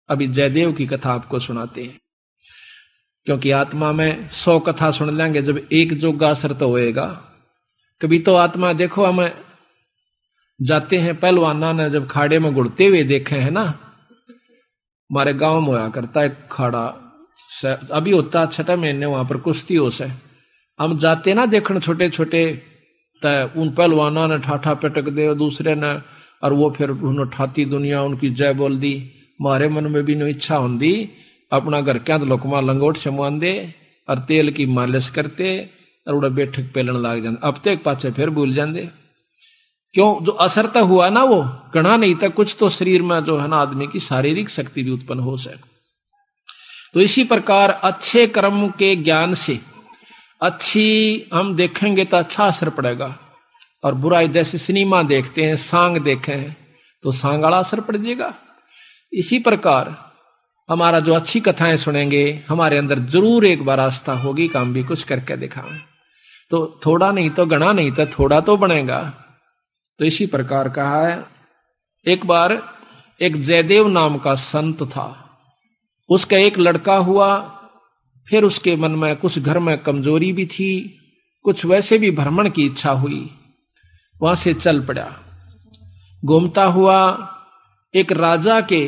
अभी जयदेव की कथा आपको सुनाते हैं, क्योंकि आत्मा में 100 कथा सुन लेंगे, जब एक जोगा असर तो होएगा। कभी तो आत्मा देखो, हम जाते हैं पहलवाना ने जब खाड़े में गुड़ते हुए देखे हैं ना, हमारे गांव में होया करता है खाड़ा, अभी होता 6 महीने वहां पर कुश्ती हो से, हम जाते ना देखने छोटे छोटे, उन पहलवाना ने ठाठा पटक दे दूसरे ने, और वो फिर उन्होंने ठाती दुनिया उनकी जय बोल दी। हमारे मन में भी नो इच्छा होंगी अपना घर क्या लोकमा लंगोट छमुआन दे और तेल की मालिश करते और उड़ा बैठक पेलन लाग जाते, अब तक पाचे फिर भूल जाते। क्यों? जो असर तो हुआ ना वो गणा नहीं था, कुछ तो शरीर में जो है ना आदमी की शारीरिक शक्ति भी उत्पन्न हो सके। तो इसी प्रकार अच्छे कर्म के ज्ञान से अच्छी हम देखेंगे तो अच्छा असर पड़ेगा, और बुराई जैसे सिनेमा देखते हैं, सांग देखे हैं तो सांग वाला असर पड़ जाएगा। इसी प्रकार हमारा जो अच्छी कथाएं सुनेंगे, हमारे अंदर जरूर एक बार आस्था होगी कि हम भी कुछ करके दिखाएं, तो थोड़ा नहीं तो गणा नहीं तो थोड़ा तो बनेगा। तो इसी प्रकार कहा है, एक बार एक जयदेव नाम का संत था, उसका एक लड़का हुआ, फिर उसके मन में कुछ घर में कमजोरी भी थी, कुछ वैसे भी भ्रमण की इच्छा हुई, वहां से चल पड़ा। घूमता हुआ एक राजा के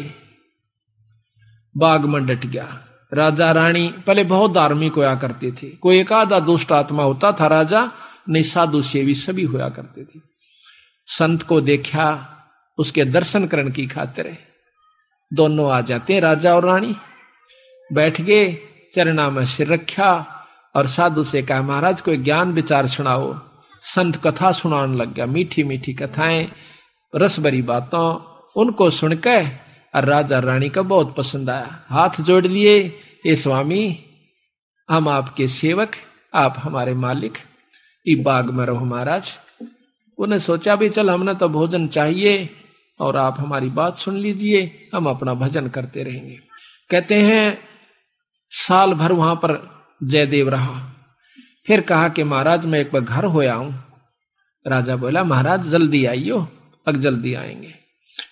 बाग में डट गया। राजा रानी पहले बहुत धार्मिक होया करते थे, कोई एक आधा दुष्ट आत्मा होता था राजा, नहीं साधु सेवी सभी होया करते थे। संत को देखा, उसके दर्शन करने की खातिर दोनों आ जाते, राजा और रानी बैठ गए, चरणा में सिर रखा और साधु से कहा, महाराज कोई ज्ञान विचार सुनाओ। संत कथा सुनाने लग गया, मीठी मीठी कथाएं, रस भरी बातों, उनको सुनकर और राजा रानी का बहुत पसंद आया। हाथ जोड़ लिए, ये स्वामी हम आपके सेवक, आप हमारे मालिक, इस बाग में रहो महाराज। उन्हें सोचा भी चल हमने तो भोजन चाहिए और आप हमारी बात सुन लीजिए, हम अपना भजन करते रहेंगे। कहते हैं साल भर वहां पर जयदेव रहा, फिर कहा कि महाराज मैं एक बार घर होया हूं। राजा बोला महाराज जल्दी आइयो, अब जल्दी आएंगे।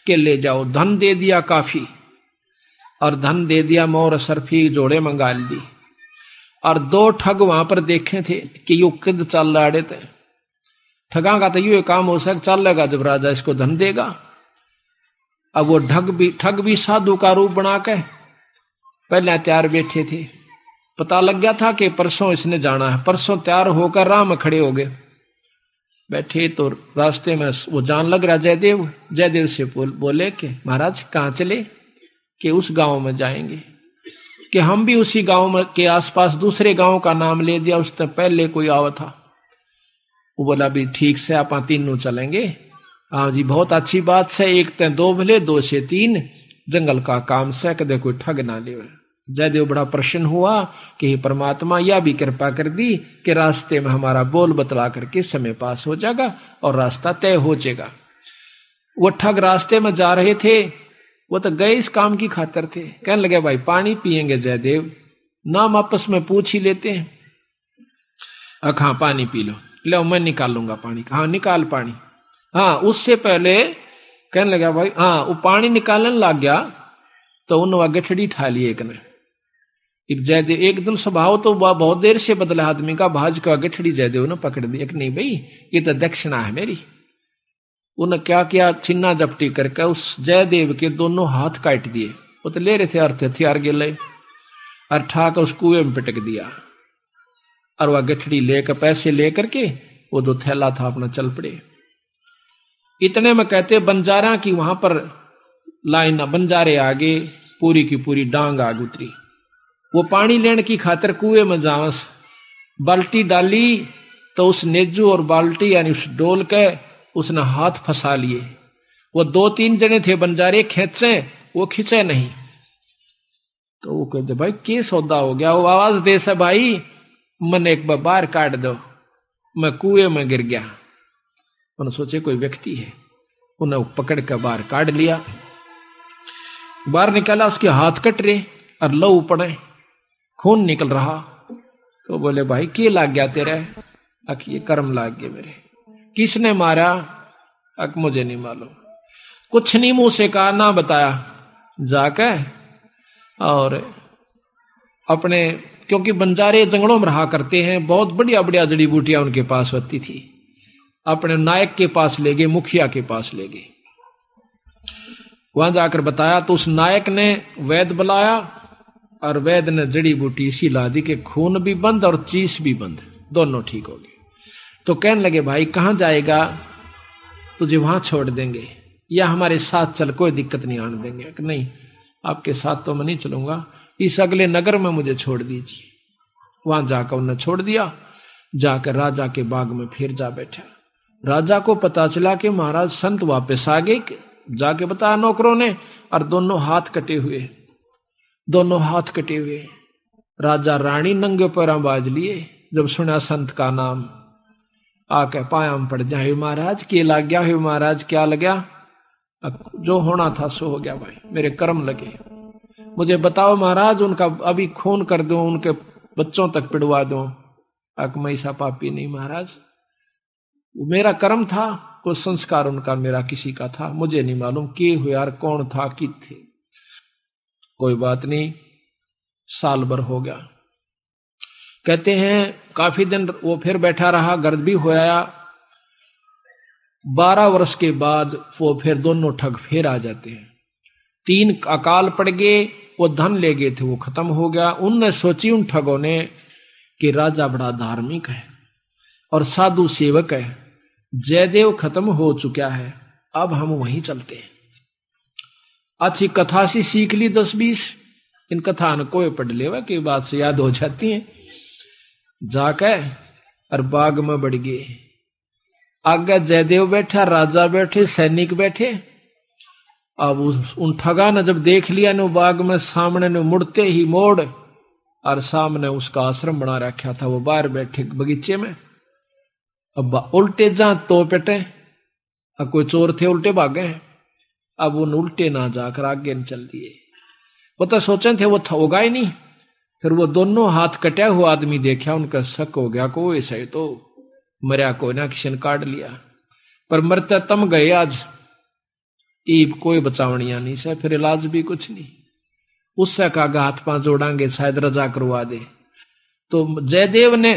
के ले जाओ, धन दे दिया काफी, और धन दे दिया, मोर सरफी जोड़े मंगा ली, और 2 ठग वहां पर देखे थे कि यू किद चल रहे थे। ठगा का तो यू काम हो सक चल लेगा जब राजा इसको धन देगा। अब वो ठग भी साधु का रूप बना के पहले तैयार बैठे थे, पता लग गया था कि परसों इसने जाना है, परसों तैयार होकर राह में खड़े हो गए। बैठे तो रास्ते में वो जान लग रहा जयदेव से बोले कि महाराज कहाँ चले? कि उस गांव में जाएंगे। कि हम भी उसी गांव में के आसपास दूसरे गांव का नाम ले दिया, उससे पहले कोई आवा था। वो बोला भी ठीक से आप तीनों चलेंगे। हाँ जी बहुत अच्छी बात से, 1 ते 2 भले 2 से 3, जंगल का काम से कदे कोई ठग ना ले। जयदेव बड़ा प्रसन्न हुआ कि हे परमात्मा यह भी कृपा कर दी कि रास्ते में हमारा बोल बतला करके समय पास हो जाएगा और रास्ता तय हो जाएगा। वो ठग रास्ते में जा रहे थे, वो तो गए इस काम की खातिर थे। कहने लगे भाई पानी पिएंगे जयदेव? नाम आपस में पूछ ही लेते हैं। हाँ पानी पी लो, लो मैं निकालूंगा पानी। हाँ निकाल पानी। हाँ उससे पहले कहने लगा भाई, हाँ वो पानी निकालने लग गया तो उन्होंने गठड़ी ठा ली एक ने। जयदेव एकदम स्वभाव तो बहुत देर से बदला आदमी का, भाज का गठड़ी जयदेव ने पकड़ दी। एक नहीं भाई ये तो दक्षिणा है मेरी। उन्हें क्या किया, छिन्ना जपटी करके उस जयदेव के दोनों हाथ काट दिए। वो तो ले रहे थे अर्थ हथियार गिले, और ठाक उस कुएं में पिटक दिया। और वह गठड़ी लेकर पैसे लेकर के वो जो थैला था अपना चल पड़े। इतने में कहते बंजारा की वहां पर लाइन, बंजारे आगे पूरी की पूरी डांग आग उतरी। वो पानी लेने की खातिर कुएं में जावस, बाल्टी डाली तो उस नेजू और बाल्टी यानी उस डोल के उसने हाथ फंसा लिए। वो 2-3 जने थे बंजारे, खेचे वो खींचे नहीं। तो वो कहते भाई के सौदा हो गया? वो आवाज दे से भाई मन एक बार बाहर काट दो, मैं कुएं में गिर गया। उन्होंने सोचे कोई व्यक्ति है, उन्हें पकड़ कर बाहर काट लिया। बाहर निकाला, उसके हाथ कट रहे और लहू पड़े, खून निकल रहा। तो बोले भाई के लाग गया तेरे? अक ये कर्म लाग गए मेरे। किसने मारा? अक मुझे नहीं मालूम। कुछ नहीं मुंह से कहा, ना बताया। जाकर और अपने, क्योंकि बंजारे जंगलों में रहा करते हैं, बहुत बढ़िया बढ़िया जड़ी बूटियां उनके पास होती थी। अपने नायक के पास ले गए, मुखिया के पास ले गए। वहां जाकर बताया तो उस नायक ने वैद्य बुलाया और वैद्य ने जड़ी बूटी इसी ला दी कि खून भी बंद और चीस भी बंद, दोनों ठीक हो गए। तो कहने लगे भाई कहां जाएगा, तुझे वहां छोड़ देंगे या हमारे साथ चल, कोई दिक्कत नहीं आने देंगे। कि नहीं, आपके साथ तो मैं नहीं चलूंगा, इस अगले नगर में मुझे छोड़ दीजिए। वहां जाकर उन्हें छोड़ दिया। जाकर राजा के बाग में फिर जा बैठा। राजा को पता चला कि महाराज संत वापस आ गए। जाके बताया नौकरों ने, और दोनों हाथ कटे हुए, दोनों हाथ कटे हुए। राजा रानी नंगे पैरों बाज लिए। जब सुना संत का नाम, आके पायाम पड़ जाए, महाराज के लग गया है, महाराज क्या लग गया? जो होना था सो हो गया भाई, मेरे कर्म लगे। मुझे बताओ महाराज, उनका अभी खून कर दो, उनके बच्चों तक पिड़वा दो। मैं ऐसा पापी नहीं महाराज, मेरा कर्म था, कोई संस्कार उनका मेरा किसी का था, मुझे नहीं मालूम के हुए यार, कौन था कि थे। कोई बात नहीं, साल भर हो गया। कहते हैं काफी दिन वो फिर बैठा रहा, गर्द भी हो आया। 12 वर्ष के बाद वो फिर दोनों ठग फिर आ जाते हैं। 3 अकाल पड़ गए, वो धन ले गए थे वो खत्म हो गया। उनने सोची उन ठगों ने कि राजा बड़ा धार्मिक है और साधु सेवक है, जयदेव खत्म हो चुका है, अब हम वहीं चलते हैं। अच्छी कथा सी सीख ली 10-20, इन कथा न कोई पढ़ लेवा की बात से याद हो जाती है। जाकर और बाग में बढ़ गए। आगे जयदेव बैठा, राजा बैठे, सैनिक बैठे। अब उन ठगा ने जब देख लिया ने बाग में सामने ने मुड़ते ही मोड़, और सामने उसका आश्रम बना रखा था, वो बाहर बैठे बगीचे में। अब उल्टे जा तो पेटे, अब कोई चोर थे उल्टे भागे। अब उन उल्टे ना जाकर आगे न चल दिए। वो तो सोचे थे वो होगा ही नहीं। फिर वो दोनों हाथ कटा हुआ आदमी देखा, उनका शक हो गया को ऐसा ही तो मरिया कोई ना, किसी ने काट लिया। पर मरते तम गए आज, ईब कोई बचावनिया नहीं से, फिर इलाज भी कुछ नहीं। उससे कहा हाथ पांव जोड़ांगे शायद रजा करवा दे। तो जयदेव ने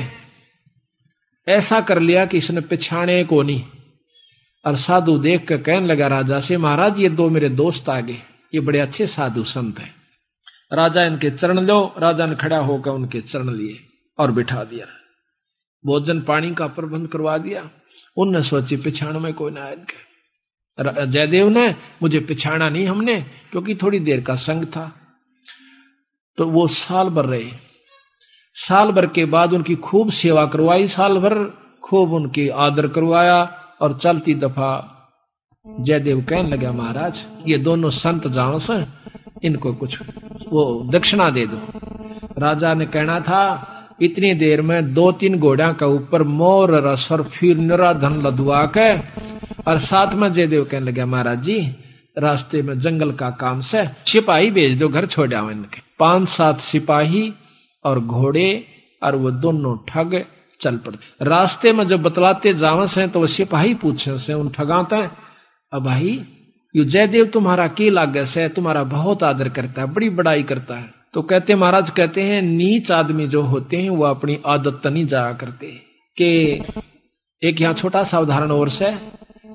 ऐसा कर लिया कि इसने पिछाने को नहीं। और साधु देख कर कहने लगा राजा से, महाराज ये 2 मेरे दोस्त आ गए, ये बड़े अच्छे साधु संत हैं, राजा इनके चरण लो। राजा ने खड़ा होकर उनके चरण लिए और बिठा दिया। भोजन पानी का प्रबंध करवा दिया। उनने सोची पिछाण में कोई ना इनके। जयदेव ने मुझे पिछाड़ा नहीं हमने, क्योंकि थोड़ी देर का संग था। तो वो साल भर रहे। साल भर के बाद उनकी खूब सेवा करवाई, साल भर खूब उनकी आदर करवाया। और चलती दफा जयदेव कहने लगा, महाराज ये दोनों संत जाओ से, इनको कुछ वो दक्षिणा दे दो। राजा ने कहना था इतनी देर में 2-3 घोड़ा का ऊपर मोर रस और फिर निरा धन लदवा के। और साथ में जयदेव कहने लगा, महाराज जी रास्ते में जंगल का काम से सिपाही भेज दो, घर छोड़ आओ इनके। 5-7 सिपाही और घोड़े, और वो दोनों ठग चल पड़े। रास्ते में जब बतलाते जावे से तो वो सिपाही पूछे से उन ठगाते, अब भाई यू जयदेव तुम्हारा के लागे से, तुम्हारा बहुत आदर करता है, बड़ी बड़ाई करता है। तो कहते महाराज कहते हैं नीच आदमी जो होते हैं वो अपनी आदत नहीं जाया करते। कि एक यहाँ छोटा सा उदाहरण और से,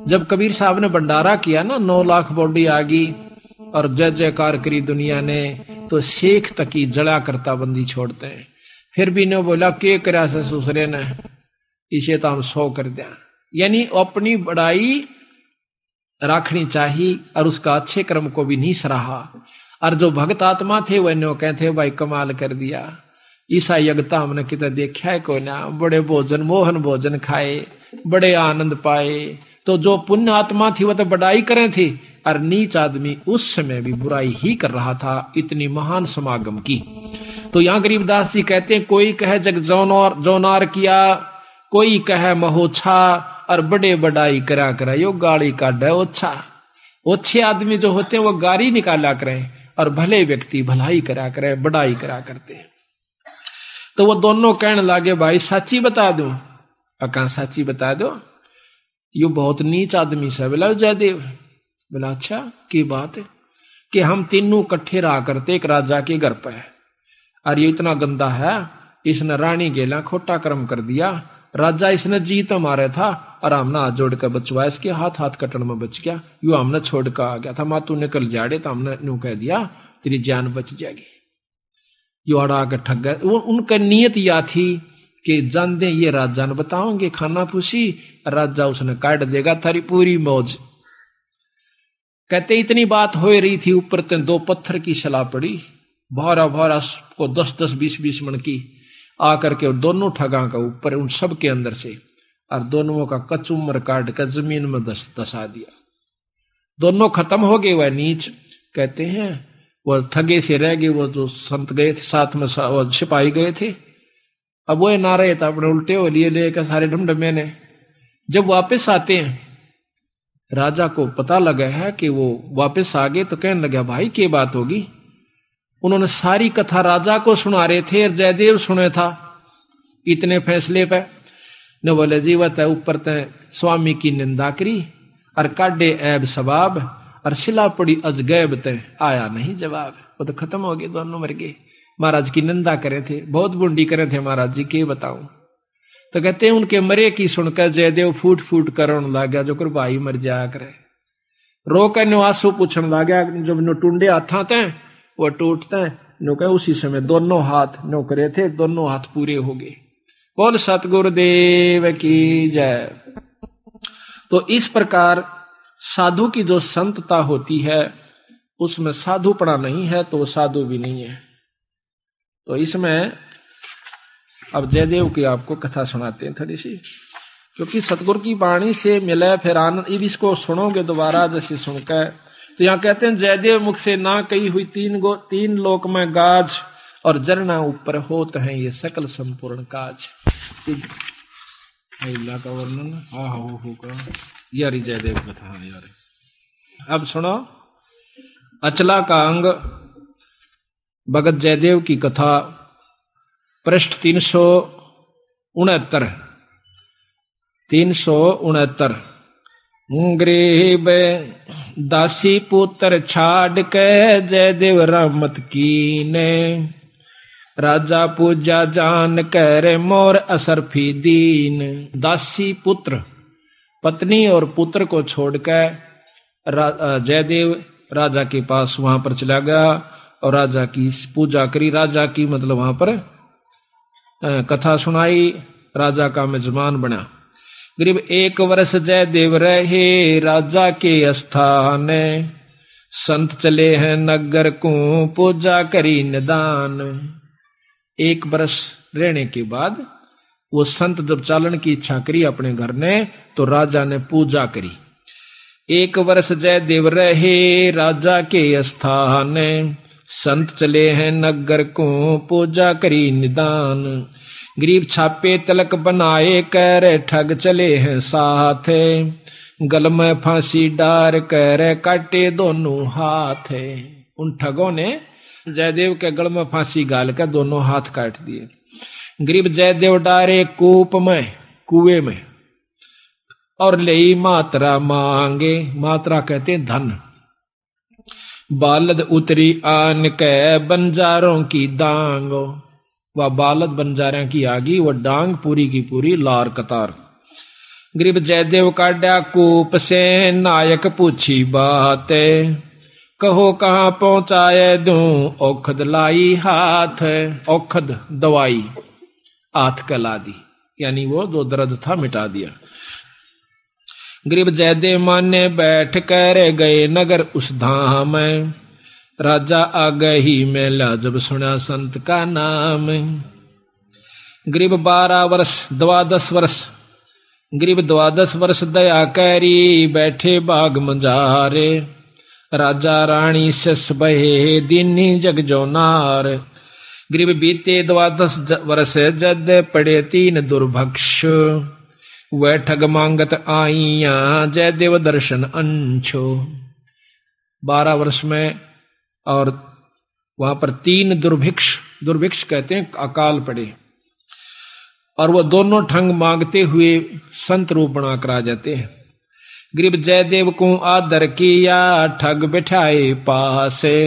जब कबीर साहब ने भंडारा किया ना, 9 लाख बॉडी आ गई और जय जयकार करी दुनिया ने, तो शेख तक ही जड़ा करता बंदी छोड़ते हैं। फिर भी ने बोला के करा से दूसरे ने, इसे तो हम 100 कर दिया। यानी अपनी बड़ाई रखनी चाहिए और उसका अच्छे कर्म को भी नहीं सराहा। और जो भक्त आत्मा थे वह नो कहते भाई कमाल कर दिया, ईसा यज्ञता हमने कितना देखा है कोई ना, बड़े भोजन मोहन भोजन खाए, बड़े आनंद पाए। तो जो पुण्य आत्मा थी वह तो बड़ाई करें थी, और नीच आदमी उस समय भी बुराई ही कर रहा था, इतनी महान समागम की। तो यहाँ गरीबदास जी कहते हैं कोई कहे जग जौनार किया, कोई कहे महोछा, और बड़े बड़ाई करा करा यो गाड़ी का डे ओछा। ओछे आदमी जो होते हैं वो गाड़ी निकाला करें, और भले व्यक्ति भलाई करा करे, बड़ाई करा करते हैं। तो वो दोनों कहने लगे भाई सच्ची बता दो। अका सच्ची बता दो, यो बहुत नीच आदमी से। बोला जयदेव। बोला अच्छा की बात है। कि हम तीनों इकट्ठे रहा करते एक राजा के घर पर, और ये इतना गंदा है, इसने रानी गेला खोटा कर्म कर दिया, राजा इसने जीत मारे था और हमने हाथ जोड़ कर बचवाया, इसके हाथ कटन में बच गया, यू हमने छोड़ कर आ गया था, मातू निकल जाड़े तो हमने यूं कह दिया तेरी जान बच जाएगी। यू अड़ा के ठग गए। उनका नियत या थी कि जान दे ये राजा ने बताओगे खाना पूछी, राजा उसने काट देगा थारी पूरी मौज। कहते इतनी बात हो रही थी, ऊपर ते 2 पत्थर की सलाह पड़ी, भारा भारा को 10-10 20-20 मन की आकर के दोनों ठगा का ऊपर उन सब के अंदर से, और दोनों का कचुमर काट कर जमीन में दसा दिया। दोनों खत्म हो गए। वह नीच कहते हैं वो ठगे से रह गए, वो जो संत गए थे साथ में वो सिपाही गए थे, अब वो ना रहे था, अपने उल्टे हो लिए लेकर सारे ढमढमे ने। जब वापस आते हैं राजा को पता लगा है कि वो वापस आ गए, तो कहने लगा भाई क्या बात होगी। उन्होंने सारी कथा राजा को सुना रहे थे, जयदेव सुने था इतने फैसले पे। ने बोले जी वह ऊपर तय स्वामी की निंदा करी और काटे ऐब सबाब, और सिला पड़ी अजगैब तय आया नहीं जवाब। वो तो खत्म हो गए, दोनों मर गए। महाराज की निंदा करे थे, बहुत बुंडी करे थे महाराज जी, के बताऊं। तो कहते हैं उनके मरे की सुनकर जयदेव फूट फूट कर रोने लग गया, जो कर भाई मर जाया करे। रो कर नुआसू पूछने लग गया, जब नो टूंडे हाथा थे वो टूटते हैं, नो कहे उसी समय दोनों हाथ नो करे थे, दोनों हाथ पूरे हो गए। बोल सतगुरुदेव की जय। तो इस प्रकार साधु की जो संतता होती है उसमें साधुपना नहीं है तो वो साधु भी नहीं है। तो इसमें अब जयदेव की आपको कथा सुनाते हैं थोड़ी सी, क्योंकि सतगुरु की वाणी से मिले फिर आनंद। अब इसको सुनोगे दोबारा जैसे सुनकर, तो यहाँ कहते हैं जयदेव मुख से ना कही हुई 3 लोक में गाज, और जरना ऊपर होत है ये सकल संपूर्ण काज। का वर्णन होगा यार जयदेव कथा यार। अब सुनो अचला का अंग भगत जयदेव की कथा, पृष्ठ 369। गरीब दासी पुत्र छाड़ के जयदेव रहमत कीने, राजा पूजा जान कर मोर असरफी दीन। दासी पुत्र पत्नी और पुत्र को छोड़कर जयदेव राजा के पास वहां पर चला गया और राजा की पूजा करी। राजा की मतलब वहां पर कथा सुनाई, राजा का मेजबान बना। करीब 1 वर्ष जयदेव रहे राजा के स्थान, संत चले हैं नगर को पूजा करी निदान। 1 वर्ष रहने के बाद वो संत जब चालन की इच्छा करी अपने घर ने, तो राजा ने पूजा करी। 1 वर्ष जयदेव रहे राजा के स्थान, संत चले हैं नगर को पूजा करी निदान। गरीब छापे तलक बनाए कर ठग चले हैं साथ, गल में फांसी डार कर काटे दोनों हाथ। उन ठगों ने जयदेव के गल में फांसी गाल कर दोनों हाथ काट दिए। गरीब जयदेव डारे कूप में, कुएं में, और ले मात्रा मांगे। मात्रा कहते धन। बालद उतरी आन के बंजारों की दांग। वह बालद बंजारों की आगी, वह डांग पूरी की पूरी लार कतार। गरीब जयदेव काटा कूप से नायक पूछी बात, कहो कहाँ पहुंचाए दूं औखद लाई हाथ। औखद दवाई हाथ कला दी, यानी वो जो दर्द था मिटा दिया। गरीब जयदेव माने बैठ कर गए नगर उस धाम, राजा आ गई मेला जब सुना संत का नाम। गरीब 12 वर्ष 12 वर्ष, गरीब 12 वर्ष दया करी बैठे बाग मंजारे, राजा रानी सस बहे दीनी जग जो नार। गरीब बीते 12 वर्ष जद पड़े 3 दुर्भक्ष, वह ठग मांगत आईया जयदेव दर्शन अंशो। 12 वर्ष में और वहां पर 3 दुर्भिक्ष कहते हैं अकाल पड़े, और वो दोनों ठग मांगते हुए संत रूप बना कर आ जाते हैं। गरीब जयदेव को आदर किया, ठग बिठाए पासे,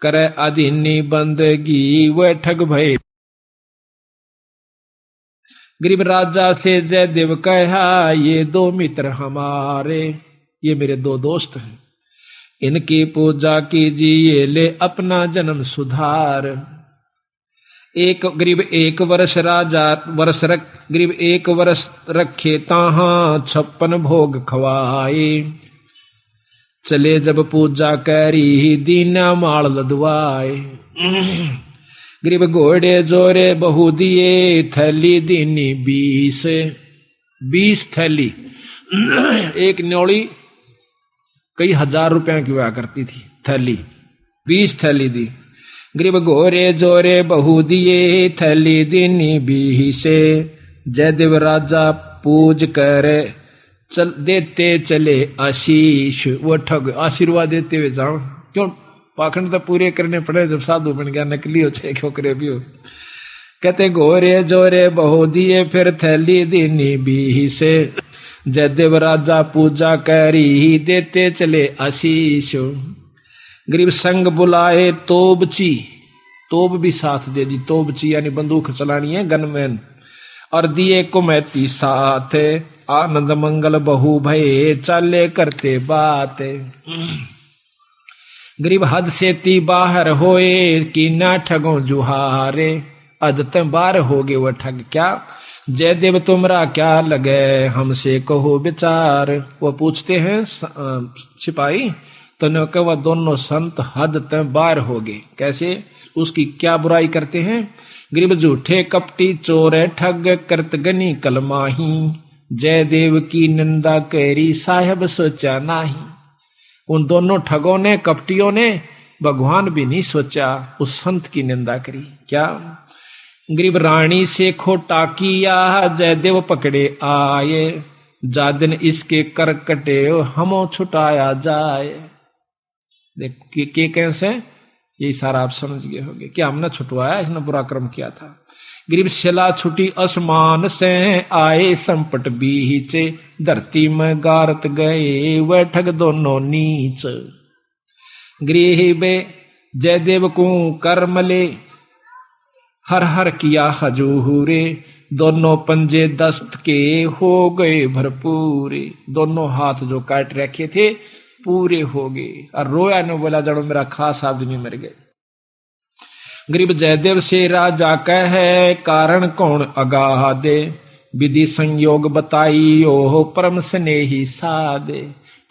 करे अधीनी बंदगी वह ठग भय। गरीब राजा से जयदेव कहा, ये दो मित्र हमारे, ये मेरे दो दोस्त हैं, इनकी पूजा कीजिए, ले अपना जन्म सुधार। एक गरीब एक वर्ष राजा गरीब एक वर्ष रखे ताहा, 56 भोग खवाए, चले जब पूजा करी, दीना माल लदवाए। गरीब घोड़े जोरे बहु दिए, थैली दीनी 20 थैली। एक न्योली कई हजार रुपया की हुआ करती थी थैली, 20 थैली दी। गरीब घोरे जोरे बहु दिए, थैली दीनी 20। जयदेव राजा पूज करे, चल देते चले आशीष। वो ठग आशीर्वाद देते हुए जाओ, क्यों पाखंड तो पूरे करने पड़े, जब साधु बन गया नकली हो चाहे खोकरे भी हो। कहते घोरे जोरे बहु दिए, फिर थैली दीनी 20। जयदेव राजा पूजा करी, देते चले आशीष। गरीब संग बुलाए तोबची, तोब भी साथ दे दी, तोबची यानी बंदूक चलानी है, गनमैन, और दिए कुमैती साथ, आनंद मंगल बहु भये, चाले करते बात। गरीब हद से ती बाहर होए, कि ना ठगों जुहारे, अदत बार हो गए वह ठग क्या, जयदेव तुमरा क्या लगे, हमसे कहो विचार। वो पूछते हैं सिपाही, तो न कहा वह दोनों संत हद तक बार हो गए, कैसे, उसकी क्या बुराई करते हैं। गरीब झूठे कपटी चोर ठग, करत गनी कलमाही, जयदेव की निंदा करी, साहेब सोचा नाही। उन दोनों ठगों ने, कपटियों ने, भगवान भी नहीं सोचा, उस संत की निंदा करी। क्या गरीब रानी से खोटा किया, जयदेव पकड़े आए, जा दिन इसके कर कटे, हमो छुटाया जाए। देख के कैसे, यही सारा आप समझ गए होंगे, क्या हमने छुटवाया, इसने बुरा कर्म किया था। गरीब शिला छुटी आसमान से, आए संपट बीचे, धरती में गारत गए, वह ठग दोनों नीच। गरीब जयदेव को कर्मले, हर हर किया हजूरे, दोनों पंजे दस्त के हो गए भरपूरे। दोनों हाथ जो काट रखे थे पूरे हो गए, और रोया ने बोला, जड़ो मेरा खास आदमी मर गए। गरीब जयदेव से राजा कहे, कारण कौन अगाह दे, विधि संयोग बताई, ओह परम स्नेही सादे।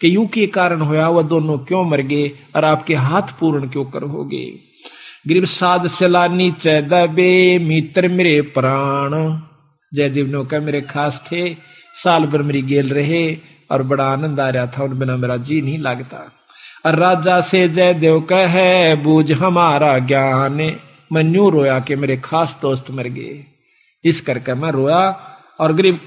कि यूं के कारण होया, वह दोनों क्यों मर गए, और आपके हाथ पूर्ण क्यों कर हो गए। गरीब साध चला नीचे दबे, मित्र मेरे प्राण। जयदेव ने कहा मेरे खास थे, साल भर मेरी गेल रहे, और बड़ा आनंद आ रहा था, उन बिना मेरा जी नहीं लगता। और राजा से जयदेव कहे, बूझ हमारा ज्ञान, मैं न्यू रोया कि मेरे खास दोस्त मर गए, इस करके मैं रोया। और गरीब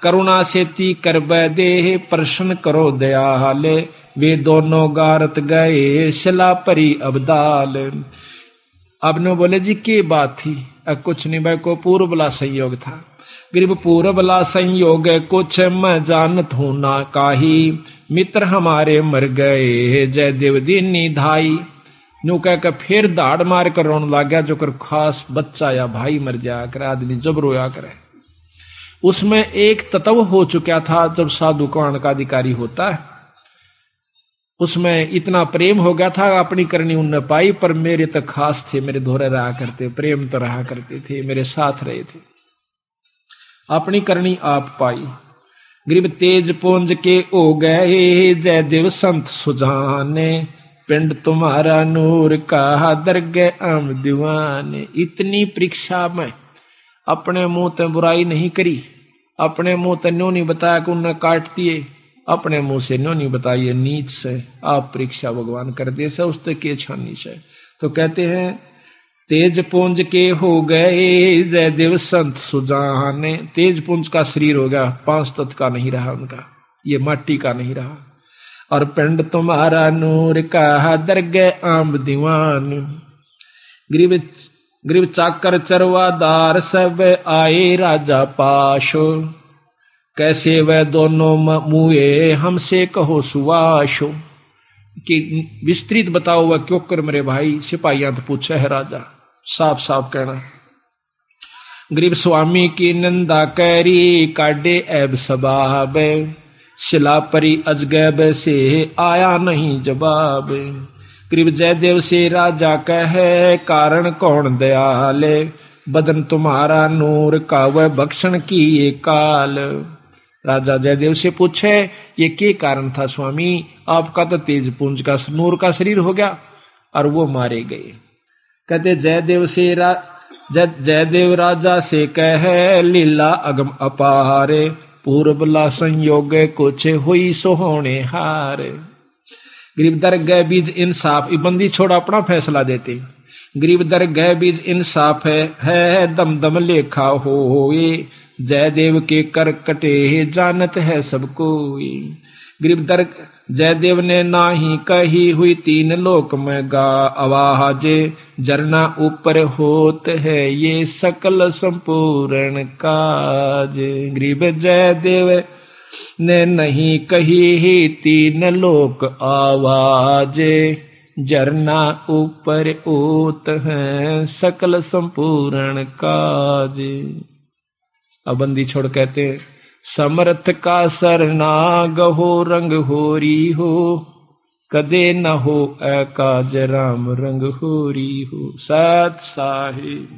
करुणा से ती कर दे, प्रश्न करो दयाल, वे दोनों गारत गए, शिला परी अबदाल। अब ने बोले जी की बात थी, अब कुछ नहीं भाई, को पूर्व बला संयोग था। गरीब पूर्व बला संयोग कुछ मैं जानत हूं ना काही, मित्र हमारे मर गए, जयदेव दीनी धाई। न्यू कह कर फिर दाड़ मार कर रोने लग गया, जो कर खास बच्चा या भाई मर जाया करे, आदमी जब रोया करे। उसमें एक तत्व हो चुका था, जब साधु कौन का अधिकारी होता है, उसमें इतना प्रेम हो गया था, अपनी करनी उनने पाई, पर मेरे तो खास थे, मेरे धोरे रहा करते, प्रेम तो रहा करते थे, मेरे साथ रहे थे, अपनी करनी आप पाई। गरीब तेज पुंज के ओ गए, जयदेव संत सुजाने, पिंड तुम्हारा नूर का दरगे आम दीवाने। इतनी परीक्षा में अपने मुंह ते बुराई नहीं करी, अपने मुंह ते न्यों नहीं बताया कि उन्हें काट दिए, अपने मुंह से न्यों नहीं बताइए नीच से, आप परीक्षा भगवान कर दे से, उससे के छानी से। तो कहते हैं तेज पुंज के हो गए, जयदेव संत सुजाने। तेज पुंज का शरीर हो गया, 5 तत्व का नहीं रहा उनका, ये माटी का नहीं रहा। और पिंड तुम्हारा नूर का दरगे आम दीवान। गरीब चाकर चरवादार सब आए राजा पाशो, कैसे वह दोनों मुए हमसे कहो सुवाशो, कि विस्तृत बताओ वह क्यों कर मेरे भाई। सिपाहियां तो पूछे है राजा, साफ साफ कहना। गरीब स्वामी की निंदा कैरी काटे ऐब सबाब, शिला परी अजगैब से आया नहीं जवाब। गरीब जयदेव से राजा कहे कारण कौन दयाले, बदन तुम्हारा नूर का वह भक्षण की ये काल। राजा जयदेव से पूछे ये क्या कारण था स्वामी, आपका तो तेज पुंज का नूर का शरीर हो गया और वो मारे गए। कहते जयदेव राजा से कहे लीला अगम अपारे, पूर्वला संयोग कुछ हुई सोहोने हार। गरीब दर गए बीज इंसाफ, बंदी छोड़ अपना फैसला देते। गरीब दर गए बीज इंसाफ है दम दम लेखा होए, जयदेव के कर कटे जानत है सबको। गरीब दर जयदेव ने नाही कही हुई तीन लोक में गा आवाज, जरना ऊपर होत है ये सकल संपूर्ण काज। गरीब जयदेव ने नहीं कही ही तीन लोक आवाज, जरना ऊपर होत है सकल संपूर्ण काज। अब बंदी छोड़ कहते समर्थ का सरना गहो रंग होरी हो, कदे न हो ऐ काज राम रंग होरी हो। सत साहिब।